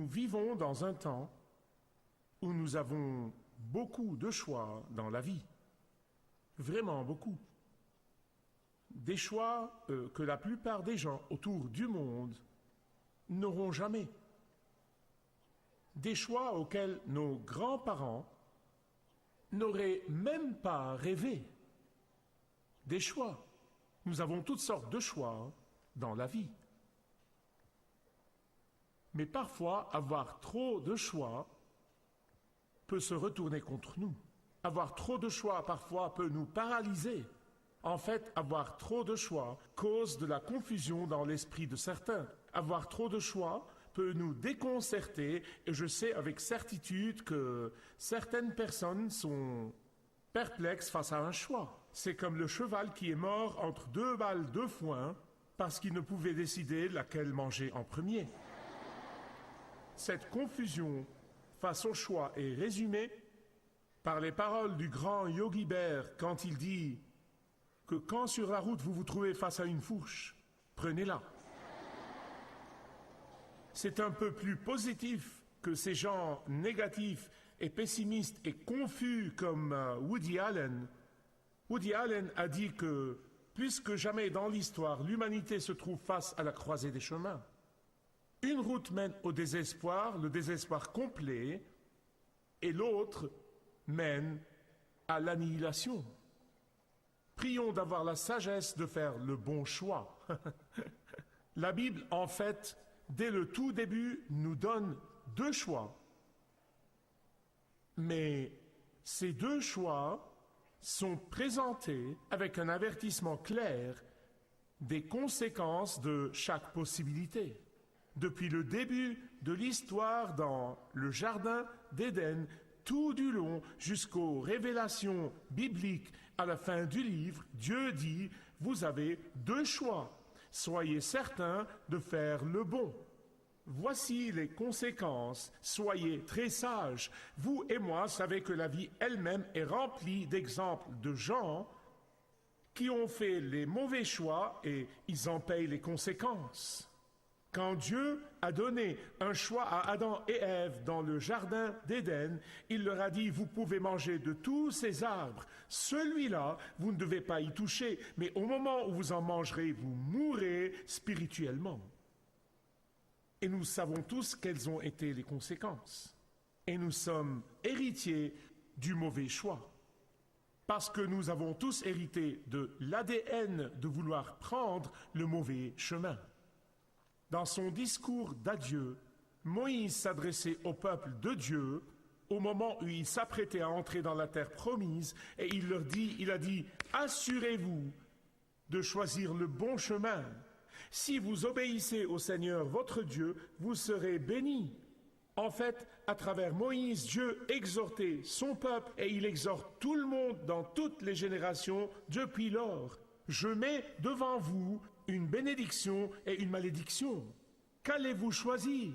Nous vivons dans un temps où nous avons beaucoup de choix dans la vie. Vraiment beaucoup. Des choix que la plupart des gens autour du monde n'auront jamais. Des choix auxquels nos grands-parents n'auraient même pas rêvé. Des choix. Nous avons toutes sortes de choix dans la vie. Mais parfois, avoir trop de choix peut se retourner contre nous. Avoir trop de choix, parfois, peut nous paralyser. En fait, avoir trop de choix cause de la confusion dans l'esprit de certains. Avoir trop de choix peut nous déconcerter, et je sais avec certitude que certaines personnes sont perplexes face à un choix. C'est comme le cheval qui est mort entre deux balles de foin parce qu'il ne pouvait décider laquelle manger en premier. Cette confusion face au choix est résumée par les paroles du grand Yogi Berra quand il dit que quand sur la route vous vous trouvez face à une fourche, prenez-la. C'est un peu plus positif que ces gens négatifs et pessimistes et confus comme Woody Allen. Woody Allen a dit que plus que jamais dans l'histoire, l'humanité se trouve face à la croisée des chemins. Une route mène au désespoir, le désespoir complet, et l'autre mène à l'annihilation. Prions d'avoir la sagesse de faire le bon choix. La Bible, en fait, dès le tout début, nous donne deux choix. Mais ces deux choix sont présentés avec un avertissement clair des conséquences de chaque possibilité. Depuis le début de l'histoire dans le jardin d'Éden, tout du long jusqu'aux révélations bibliques à la fin du livre, Dieu dit, vous avez deux choix. Soyez certains de faire le bon. Voici les conséquences. Soyez très sages. Vous et moi savez que la vie elle-même est remplie d'exemples de gens qui ont fait les mauvais choix et ils en payent les conséquences. Quand Dieu a donné un choix à Adam et Ève dans le jardin d'Éden, il leur a dit, vous pouvez manger de tous ces arbres. Celui-là, vous ne devez pas y toucher, mais au moment où vous en mangerez, vous mourrez spirituellement. Et nous savons tous quelles ont été les conséquences. Et nous sommes héritiers du mauvais choix. Parce que nous avons tous hérité de l'ADN de vouloir prendre le mauvais chemin. Dans son discours d'adieu, Moïse s'adressait au peuple de Dieu au moment où il s'apprêtait à entrer dans la terre promise et il a dit, assurez-vous de choisir le bon chemin. Si vous obéissez au Seigneur votre Dieu, vous serez bénis. En fait, à travers Moïse, Dieu exhortait son peuple et il exhorte tout le monde dans toutes les générations depuis lors. Je mets devant vous une bénédiction et une malédiction. Qu'allez-vous choisir?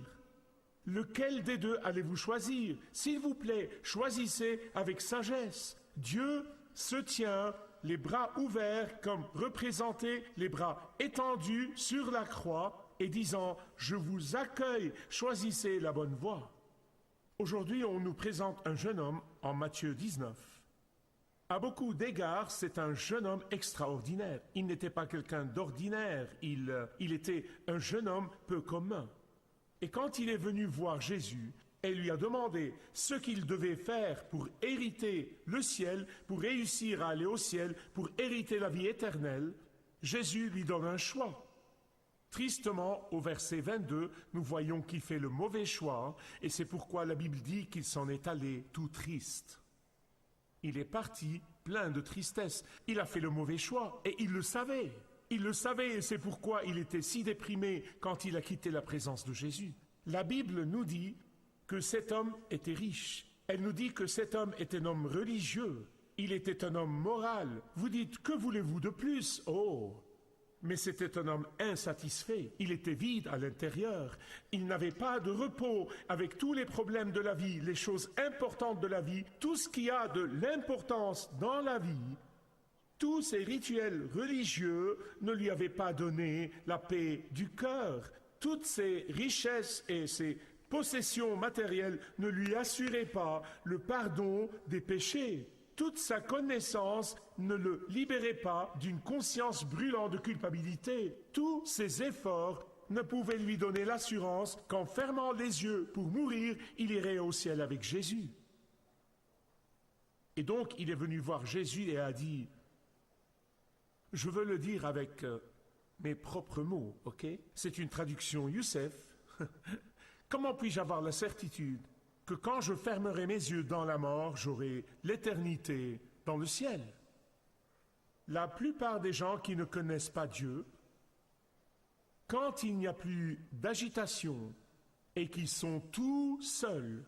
Lequel des deux allez-vous choisir? S'il vous plaît, choisissez avec sagesse. Dieu se tient les bras ouverts comme représentés, les bras étendus sur la croix et disant « Je vous accueille, choisissez la bonne voie ». Aujourd'hui, on nous présente un jeune homme en Matthieu 19. À beaucoup d'égards, c'est un jeune homme extraordinaire. Il n'était pas quelqu'un d'ordinaire, il était un jeune homme peu commun. Et quand il est venu voir Jésus, elle lui a demandé ce qu'il devait faire pour hériter le ciel, pour réussir à aller au ciel, pour hériter la vie éternelle, Jésus lui donne un choix. Tristement, au verset 22, nous voyons qu'il fait le mauvais choix, et c'est pourquoi la Bible dit qu'il s'en est allé tout triste. Il est parti plein de tristesse. Il a fait le mauvais choix et il le savait. Il le savait et c'est pourquoi il était si déprimé quand il a quitté la présence de Jésus. La Bible nous dit que cet homme était riche. Elle nous dit que cet homme était un homme religieux. Il était un homme moral. Vous dites, que voulez-vous de plus? Oh! Mais c'était un homme insatisfait, il était vide à l'intérieur, il n'avait pas de repos avec tous les problèmes de la vie, les choses importantes de la vie, tout ce qui a de l'importance dans la vie, tous ces rituels religieux ne lui avaient pas donné la paix du cœur. Toutes ces richesses et ces possessions matérielles ne lui assuraient pas le pardon des péchés. Toute sa connaissance ne le libérait pas d'une conscience brûlante de culpabilité. Tous ses efforts ne pouvaient lui donner l'assurance qu'en fermant les yeux pour mourir, il irait au ciel avec Jésus. Et donc, il est venu voir Jésus et a dit, je veux le dire avec mes propres mots, ok? C'est une traduction Youssef. Comment puis-je avoir la certitude que quand je fermerai mes yeux dans la mort, j'aurai l'éternité dans le ciel? La plupart des gens qui ne connaissent pas Dieu, quand il n'y a plus d'agitation et qu'ils sont tout seuls,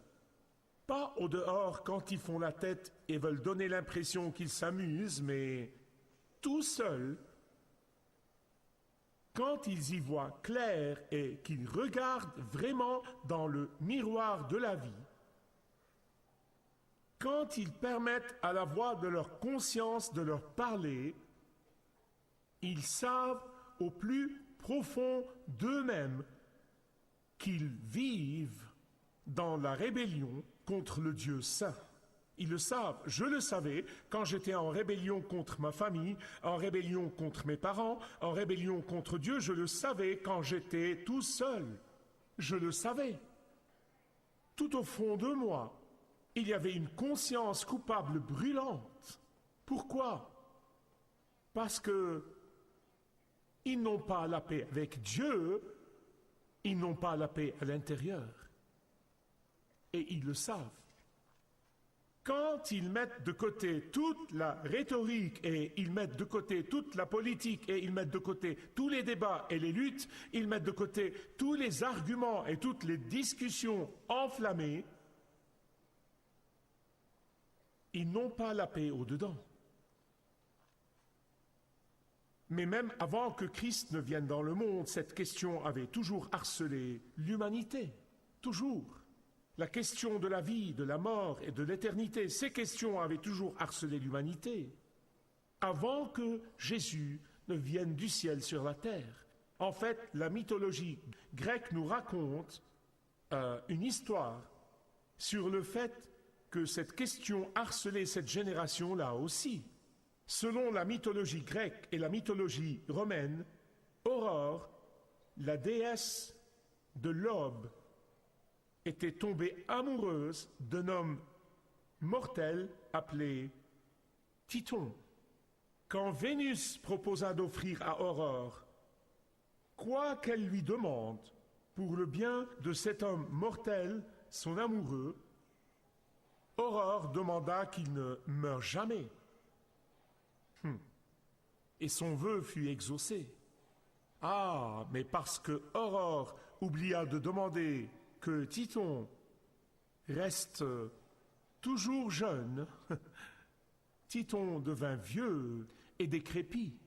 pas au dehors quand ils font la tête et veulent donner l'impression qu'ils s'amusent, mais tout seuls, quand ils y voient clair et qu'ils regardent vraiment dans le miroir de la vie, quand ils permettent à la voix de leur conscience de leur parler, ils savent au plus profond d'eux-mêmes qu'ils vivent dans la rébellion contre le Dieu saint. Ils le savent. Je le savais quand j'étais en rébellion contre ma famille, en rébellion contre mes parents, en rébellion contre Dieu. Je le savais quand j'étais tout seul. Je le savais. Tout au fond de moi, il y avait une conscience coupable brûlante. Pourquoi? Parce que ils n'ont pas la paix avec Dieu, ils n'ont pas la paix à l'intérieur. Et ils le savent. Quand ils mettent de côté toute la rhétorique et ils mettent de côté toute la politique et ils mettent de côté tous les débats et les luttes, ils mettent de côté tous les arguments et toutes les discussions enflammées, ils n'ont pas la paix au-dedans. Mais même avant que Christ ne vienne dans le monde, cette question avait toujours harcelé l'humanité. Toujours. La question de la vie, de la mort et de l'éternité, ces questions avaient toujours harcelé l'humanité. Avant que Jésus ne vienne du ciel sur la terre. En fait, la mythologie grecque nous raconte une histoire sur le fait que cette question harcelait cette génération-là aussi. Selon la mythologie grecque et la mythologie romaine, Aurore, la déesse de l'aube, était tombée amoureuse d'un homme mortel appelé Titon. Quand Vénus proposa d'offrir à Aurore quoi qu'elle lui demande pour le bien de cet homme mortel, son amoureux, Aurore demanda qu'il ne meure jamais. Et son vœu fut exaucé. Ah, mais parce que Aurore oublia de demander que Titon reste toujours jeune, Titon devint vieux et décrépit.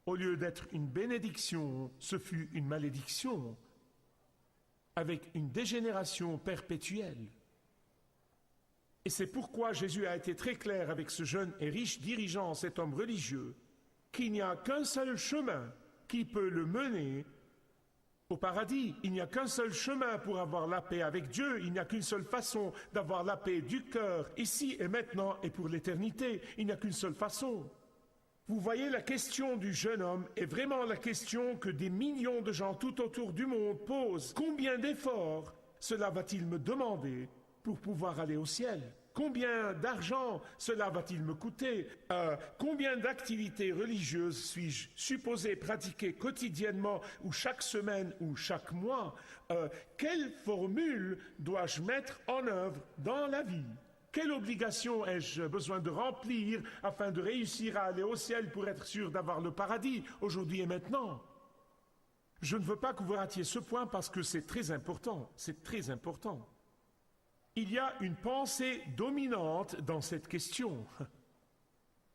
Au lieu d'être une bénédiction, ce fut une malédiction, avec une dégénération perpétuelle. Et c'est pourquoi Jésus a été très clair avec ce jeune et riche dirigeant, cet homme religieux, qu'il n'y a qu'un seul chemin qui peut le mener au paradis. Il n'y a qu'un seul chemin pour avoir la paix avec Dieu. Il n'y a qu'une seule façon d'avoir la paix du cœur, ici et maintenant et pour l'éternité. Il n'y a qu'une seule façon. Vous voyez, la question du jeune homme est vraiment la question que des millions de gens tout autour du monde posent. Combien d'efforts cela va-t-il me demander pour pouvoir aller au ciel? Combien d'argent cela va-t-il me coûter? Combien d'activités religieuses suis-je supposé pratiquer quotidiennement ou chaque semaine ou chaque mois? Quelle formule dois-je mettre en œuvre dans la vie? Quelle obligation ai-je besoin de remplir afin de réussir à aller au ciel pour être sûr d'avoir le paradis aujourd'hui et maintenant? Je ne veux pas que vous ratiez ce point parce que c'est très important, c'est très important. Il y a une pensée dominante dans cette question.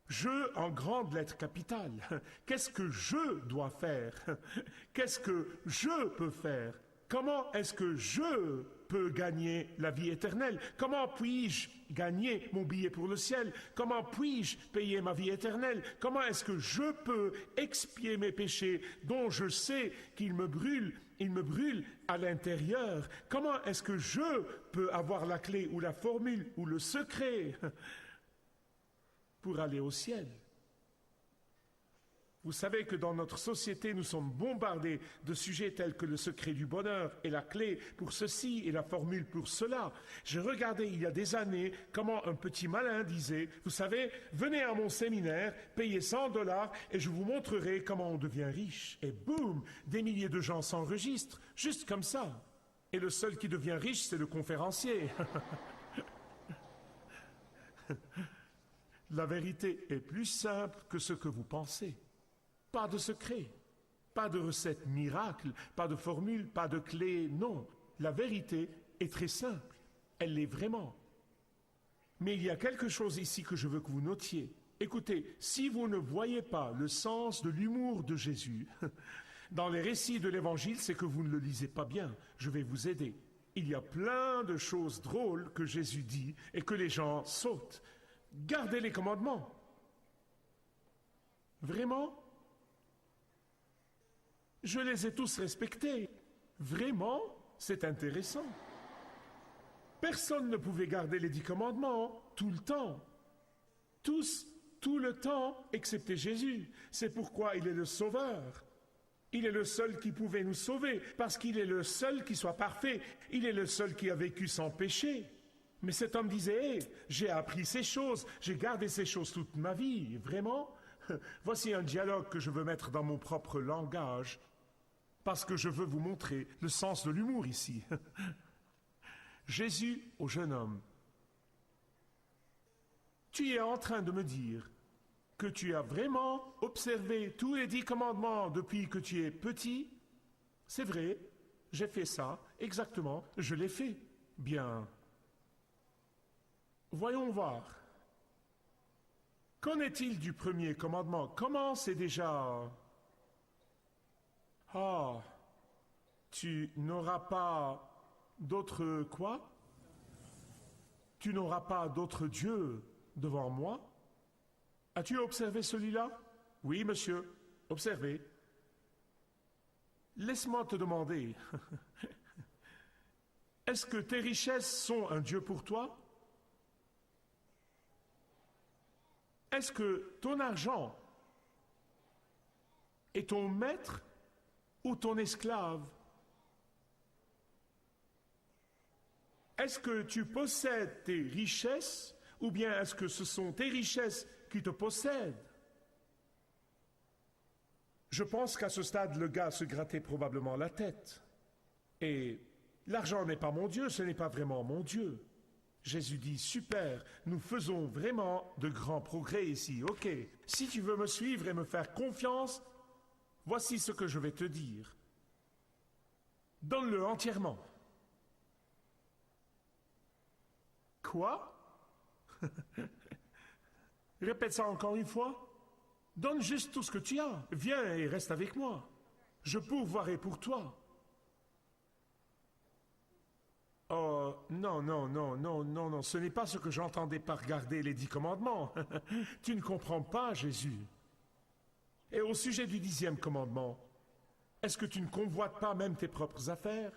Je en grande lettre capitale. Qu'est-ce que je dois faire? Qu'est-ce que je peux faire? Comment est-ce que je peux gagner la vie éternelle? Comment puis-je gagner mon billet pour le ciel? Comment puis-je payer ma vie éternelle? Comment est-ce que je peux expier mes péchés dont je sais qu'ils me brûlent il me brûle à l'intérieur. Comment est-ce que je peux avoir la clé ou la formule ou le secret pour aller au ciel? Vous savez que dans notre société, nous sommes bombardés de sujets tels que le secret du bonheur et la clé pour ceci et la formule pour cela. J'ai regardé il y a des années comment un petit malin disait, vous savez, venez à mon séminaire, payez $100 et je vous montrerai comment on devient riche. Et boum, des milliers de gens s'enregistrent, juste comme ça. Et le seul qui devient riche, c'est le conférencier. La vérité est plus simple que ce que vous pensez. Pas de secret, pas de recette miracle, pas de formule, pas de clé, non. La vérité est très simple, elle l'est vraiment. Mais il y a quelque chose ici que je veux que vous notiez. Écoutez, si vous ne voyez pas le sens de l'humour de Jésus, dans les récits de l'Évangile, c'est que vous ne le lisez pas bien. Je vais vous aider. Il y a plein de choses drôles que Jésus dit et que les gens sautent. Gardez les commandements. Vraiment? Je les ai tous respectés. Vraiment, c'est intéressant. Personne ne pouvait garder les 10 commandements tout le temps. Tous, tout le temps, excepté Jésus. C'est pourquoi il est le Sauveur. Il est le seul qui pouvait nous sauver, parce qu'il est le seul qui soit parfait. Il est le seul qui a vécu sans péché. Mais cet homme disait, hey, j'ai appris ces choses, j'ai gardé ces choses toute ma vie. Vraiment? Voici un dialogue que je veux mettre dans mon propre langage, parce que je veux vous montrer le sens de l'humour ici. Jésus au jeune homme. Tu es en train de me dire que tu as vraiment observé tous les 10 commandements depuis que tu es petit? C'est vrai, j'ai fait ça, exactement, je l'ai fait. Bien. Voyons voir. Qu'en est-il du premier commandement? Comment c'est déjà... Ah, tu n'auras pas d'autre quoi? Tu n'auras pas d'autre Dieu devant moi? As-tu observé celui-là? Oui, monsieur, observé. Laisse-moi te demander, est-ce que tes richesses sont un Dieu pour toi? Est-ce que ton argent est ton maître ou ton esclave? Est-ce que tu possèdes tes richesses ou bien est-ce que ce sont tes richesses qui te possèdent? Je pense qu'à ce stade, le gars se grattait probablement la tête. Et l'argent n'est pas mon Dieu, ce n'est pas vraiment mon Dieu. Jésus dit, super, nous faisons vraiment de grands progrès ici. Ok, si tu veux me suivre et me faire confiance, voici ce que je vais te dire. Donne-le entièrement. Quoi? Répète ça encore une fois. Donne juste tout ce que tu as. Viens et reste avec moi. Je pourvoirai pour toi. Oh, non, non, non, non, non, non, ce n'est pas ce que j'entendais par garder les 10 commandements. Tu ne comprends pas, Jésus. Et au sujet du 10e commandement, est-ce que tu ne convoites pas même tes propres affaires?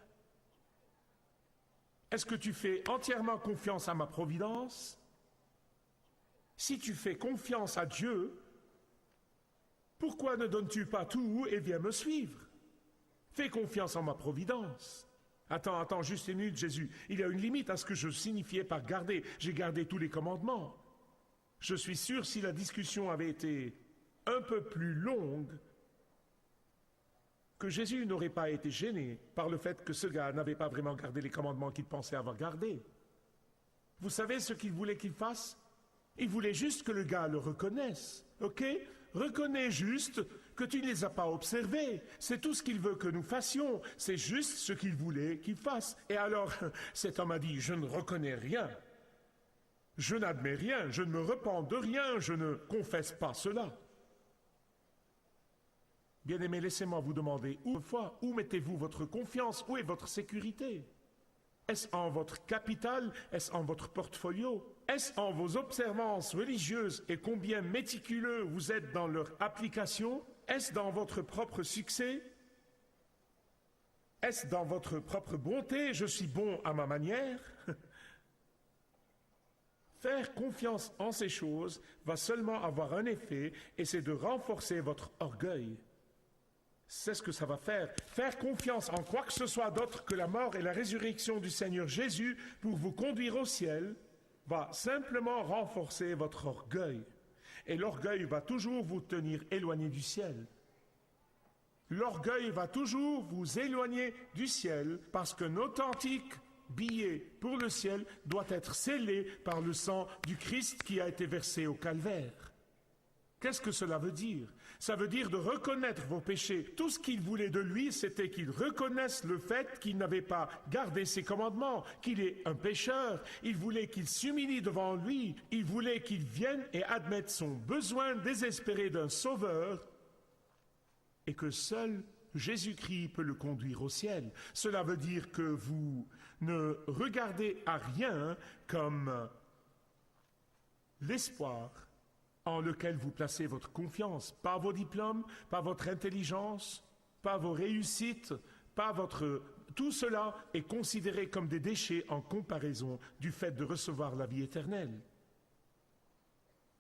Est-ce que tu fais entièrement confiance à ma providence? Si tu fais confiance à Dieu, pourquoi ne donnes-tu pas tout et viens me suivre? Fais confiance en ma providence. Attends, juste une minute, Jésus. Il y a une limite à ce que je signifiais par garder. J'ai gardé tous les commandements. Je suis sûr, si la discussion avait été un peu plus longue, que Jésus n'aurait pas été gêné par le fait que ce gars n'avait pas vraiment gardé les commandements qu'il pensait avoir gardés. Vous savez ce qu'il voulait qu'il fasse? Il voulait juste que le gars le reconnaisse, ok? Reconnais juste que tu ne les as pas observés. C'est tout ce qu'il veut que nous fassions. C'est juste ce qu'il voulait qu'il fasse. Et alors, cet homme a dit, je ne reconnais rien. Je n'admets rien. Je ne me repens de rien. Je ne confesse pas cela. Bien-aimés, laissez-moi vous demander, où mettez-vous votre confiance? Où est votre sécurité? Est-ce en votre capital? Est-ce en votre portfolio? Est-ce en vos observances religieuses et combien méticuleux vous êtes dans leur application? Est-ce dans votre propre succès? Est-ce dans votre propre bonté, je suis bon à ma manière? Faire confiance en ces choses va seulement avoir un effet, et c'est de renforcer votre orgueil. C'est ce que ça va faire. Faire confiance en quoi que ce soit d'autre que la mort et la résurrection du Seigneur Jésus pour vous conduire au ciel va simplement renforcer votre orgueil. Et l'orgueil va toujours vous tenir éloigné du ciel. L'orgueil va toujours vous éloigner du ciel parce qu'un authentique billet pour le ciel doit être scellé par le sang du Christ qui a été versé au calvaire. Qu'est-ce que cela veut dire? Ça veut dire de reconnaître vos péchés. Tout ce qu'il voulait de lui, c'était qu'il reconnaisse le fait qu'il n'avait pas gardé ses commandements, qu'il est un pécheur. Il voulait qu'il s'humilie devant lui. Il voulait qu'il vienne et admette son besoin désespéré d'un sauveur et que seul Jésus-Christ peut le conduire au ciel. Cela veut dire que vous ne regardez à rien comme l'espoir en lequel vous placez votre confiance, pas vos diplômes, pas votre intelligence, pas vos réussites, pas votre... Tout cela est considéré comme des déchets en comparaison du fait de recevoir la vie éternelle.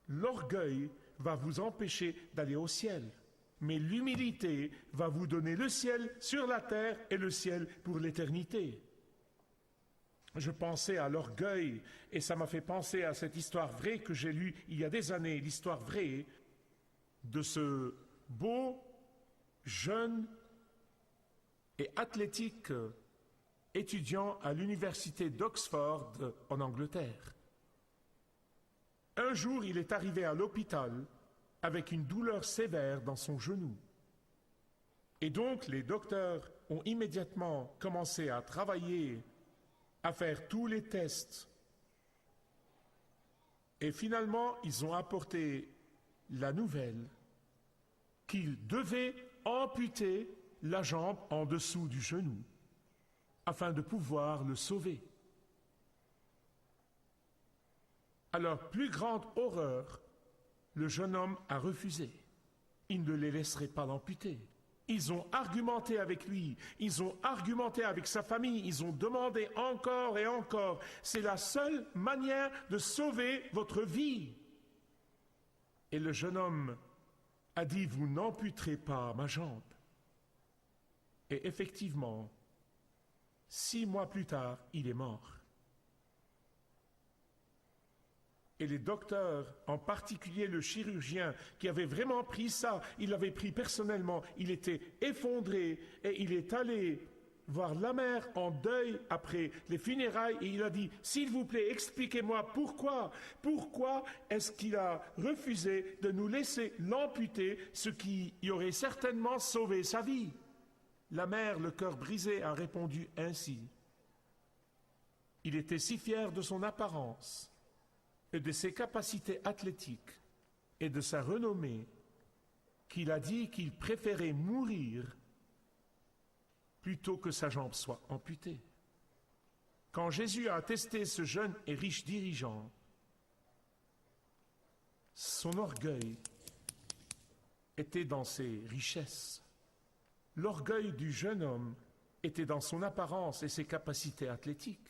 L'orgueil va vous empêcher d'aller au ciel, mais l'humilité va vous donner le ciel sur la terre et le ciel pour l'éternité. Je pensais à l'orgueil et ça m'a fait penser à cette histoire vraie que j'ai lue il y a des années, l'histoire vraie de ce beau, jeune et athlétique étudiant à l'université d'Oxford en Angleterre. Un jour, il est arrivé à l'hôpital avec une douleur sévère dans son genou. Et donc, les docteurs ont immédiatement commencé à travailler, à faire tous les tests. Et finalement, ils ont apporté la nouvelle qu'ils devaient amputer la jambe en dessous du genou afin de pouvoir le sauver. À leur plus grande horreur, le jeune homme a refusé. Il ne les laisserait pas l'amputer. Ils ont argumenté avec lui, ils ont argumenté avec sa famille, ils ont demandé encore et encore. C'est la seule manière de sauver votre vie. Et le jeune homme a dit, vous n'amputerez pas ma jambe. Et effectivement, 6 mois plus tard, il est mort. Et les docteurs, en particulier le chirurgien, qui avait vraiment pris ça, il l'avait pris personnellement, il était effondré et il est allé voir la mère en deuil après les funérailles et il a dit, s'il vous plaît, expliquez-moi pourquoi est-ce qu'il a refusé de nous laisser l'amputer, ce qui y aurait certainement sauvé sa vie. La mère, le cœur brisé, a répondu ainsi. Il était si fier de son apparence et de ses capacités athlétiques et de sa renommée qu'il a dit qu'il préférait mourir plutôt que sa jambe soit amputée. Quand Jésus a attesté ce jeune et riche dirigeant, son orgueil était dans ses richesses. L'orgueil du jeune homme était dans son apparence et ses capacités athlétiques.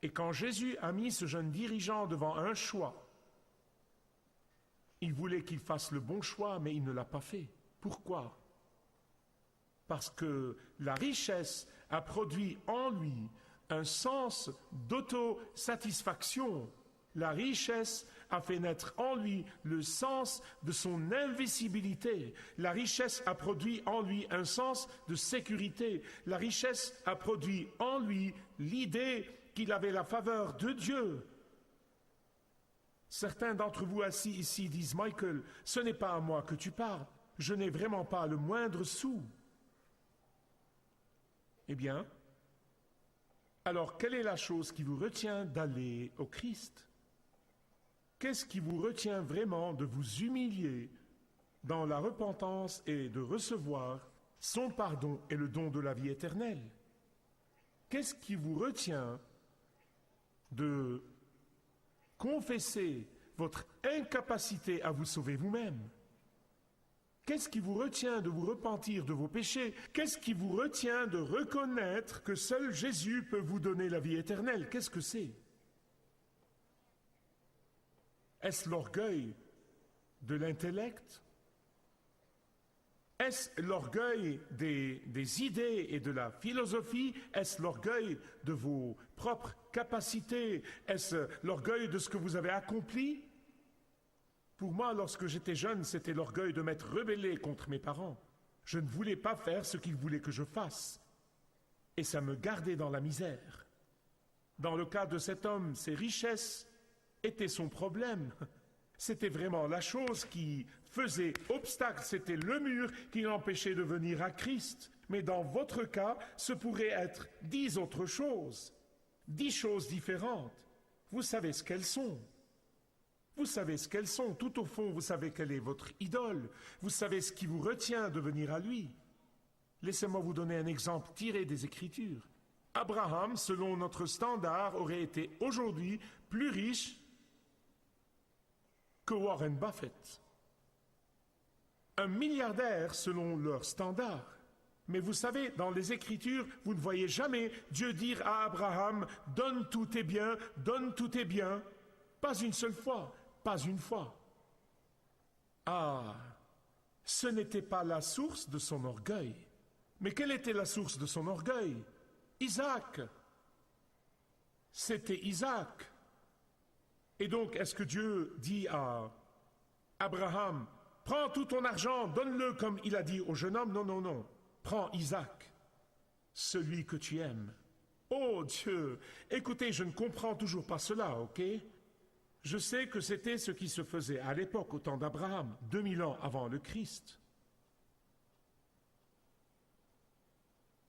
Et quand Jésus a mis ce jeune dirigeant devant un choix, il voulait qu'il fasse le bon choix, mais il ne l'a pas fait. Pourquoi? Parce que la richesse a produit en lui un sens d'autosatisfaction. La richesse a fait naître en lui le sens de son invisibilité. La richesse a produit en lui un sens de sécurité. La richesse a produit en lui l'idée qu'il avait la faveur de Dieu. Certains d'entre vous assis ici disent, Michael, ce n'est pas à moi que tu parles. Je n'ai vraiment pas le moindre sou. Eh bien, alors quelle est la chose qui vous retient d'aller au Christ? Qu'est-ce qui vous retient vraiment de vous humilier dans la repentance et de recevoir son pardon et le don de la vie éternelle? Qu'est-ce qui vous retient de confesser votre incapacité à vous sauver vous-même? Qu'est-ce qui vous retient de vous repentir de vos péchés? Qu'est-ce qui vous retient de reconnaître que seul Jésus peut vous donner la vie éternelle? Qu'est-ce que c'est? Est-ce l'orgueil de l'intellect? Est-ce l'orgueil des idées et de la philosophie? Est-ce l'orgueil de vos propres capacités? Est-ce l'orgueil de ce que vous avez accompli? Pour moi, lorsque j'étais jeune, c'était l'orgueil de m'être rebellé contre mes parents. Je ne voulais pas faire ce qu'ils voulaient que je fasse. Et ça me gardait dans la misère. Dans le cas de cet homme, ses richesses étaient son problème. C'était vraiment la chose qui faisait obstacle, c'était le mur qui l'empêchait de venir à Christ. Mais dans votre cas, ce pourrait être 10 autres choses, 10 choses différentes. Vous savez ce qu'elles sont. Vous savez ce qu'elles sont. Tout au fond, vous savez quelle est votre idole. Vous savez ce qui vous retient de venir à lui. Laissez-moi vous donner un exemple tiré des Écritures. Abraham, selon notre standard, aurait été aujourd'hui plus riche que Warren Buffett. Un milliardaire selon leur standard. Mais vous savez, dans les Écritures, vous ne voyez jamais Dieu dire à Abraham « Donne tous tes biens, donne tous tes biens ». Pas une seule fois, pas une fois. Ah, ce n'était pas la source de son orgueil. Mais quelle était la source de son orgueil? Isaac. C'était Isaac. Et donc, est-ce que Dieu dit à Abraham, prends tout ton argent, donne-le comme il a dit au jeune homme? Non, non, non. Prends Isaac, celui que tu aimes. Oh Dieu, écoutez, je ne comprends toujours pas cela, ok? Je sais que c'était ce qui se faisait à l'époque, au temps d'Abraham, 2000 ans avant le Christ.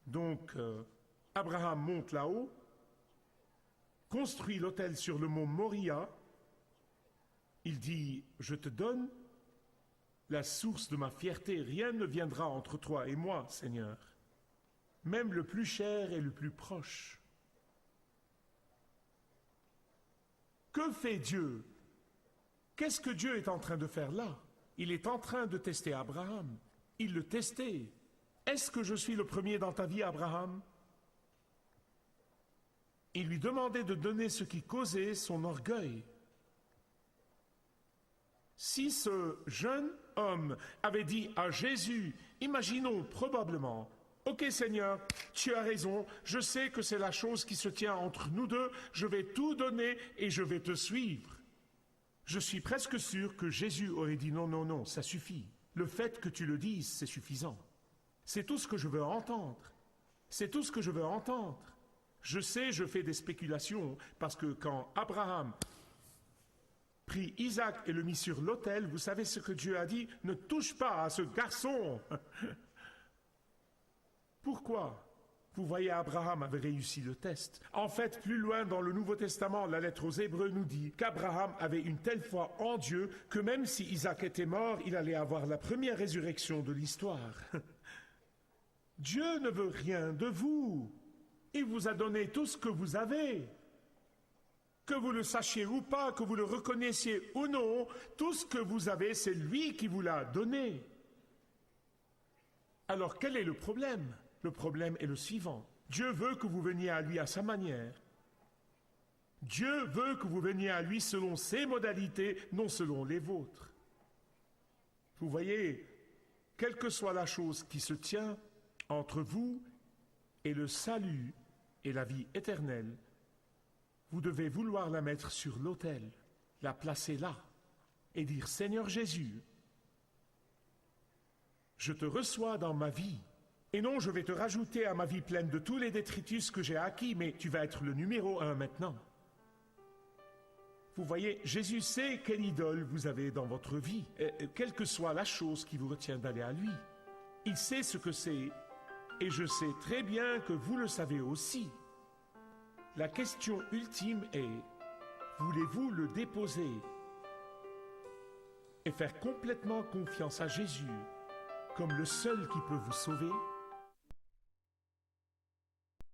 Donc, Abraham monte là-haut, construit l'autel sur le mont Moria. Il dit, je te donne la source de ma fierté. Rien ne viendra entre toi et moi, Seigneur. Même le plus cher et le plus proche. Que fait Dieu? Qu'est-ce que Dieu est en train de faire là? Il est en train de tester Abraham. Il le testait. Est-ce que je suis le premier dans ta vie, Abraham? Il lui demandait de donner ce qui causait son orgueil. Si ce jeune homme avait dit à Jésus, imaginons probablement, « Ok Seigneur, tu as raison, je sais que c'est la chose qui se tient entre nous deux, je vais tout donner et je vais te suivre. » Je suis presque sûr que Jésus aurait dit, « Non, non, non, ça suffit. Le fait que tu le dises, c'est suffisant. C'est tout ce que je veux entendre. C'est tout ce que je veux entendre. » Je sais, je fais des spéculations, parce que quand Abraham prit Isaac et le mit sur l'autel, vous savez ce que Dieu a dit? Ne touche pas à ce garçon. Pourquoi? Vous voyez, Abraham avait réussi le test. En fait, plus loin dans le Nouveau Testament, la lettre aux Hébreux nous dit qu'Abraham avait une telle foi en Dieu que même si Isaac était mort, il allait avoir la première résurrection de l'histoire. Dieu ne veut rien de vous. Il vous a donné tout ce que vous avez. Que vous le sachiez ou pas, que vous le reconnaissiez ou non, tout ce que vous avez, c'est lui qui vous l'a donné. Alors quel est le problème? Le problème est le suivant. Dieu veut que vous veniez à lui à sa manière. Dieu veut que vous veniez à lui selon ses modalités, non selon les vôtres. Vous voyez, quelle que soit la chose qui se tient entre vous et le salut et la vie éternelle, vous devez vouloir la mettre sur l'autel, la placer là, et dire, Seigneur Jésus, je te reçois dans ma vie, et non je vais te rajouter à ma vie pleine de tous les détritus que j'ai acquis, mais tu vas être le numéro 1 maintenant. Vous voyez, Jésus sait quelle idole vous avez dans votre vie, quelle que soit la chose qui vous retient d'aller à lui. Il sait ce que c'est, et je sais très bien que vous le savez aussi. La question ultime est, voulez-vous le déposer et faire complètement confiance à Jésus comme le seul qui peut vous sauver?